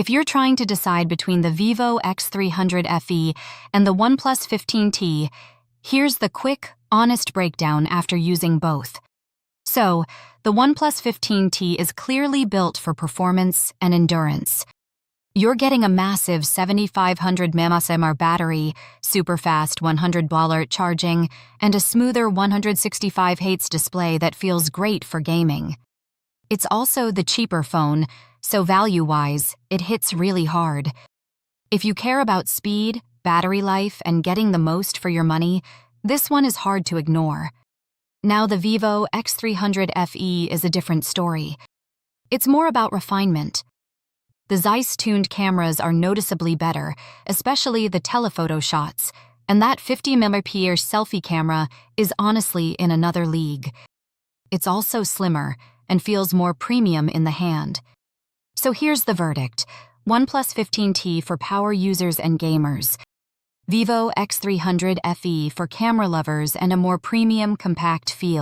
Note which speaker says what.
Speaker 1: If you're trying to decide between the Vivo X300 FE and the Oneplus 15T, here's the quick, honest breakdown after using both. So, the Oneplus 15T is clearly built for performance and endurance. You're getting a massive 7500 mAh battery, super fast 100W charging, and a smoother 165Hz display that feels great for gaming. It's also the cheaper phone, so value-wise, it hits really hard. If you care about speed, battery life, and getting the most for your money, this one is hard to ignore. Now the Vivo X300 FE is a different story. It's more about refinement. The Zeiss-tuned cameras are noticeably better, especially the telephoto shots, and that 50MP selfie camera is honestly in another league. It's also slimmer and feels more premium in the hand. So here's the verdict: OnePlus 15T for power users and gamers, Vivo X300 FE for camera lovers and a more premium, compact feel.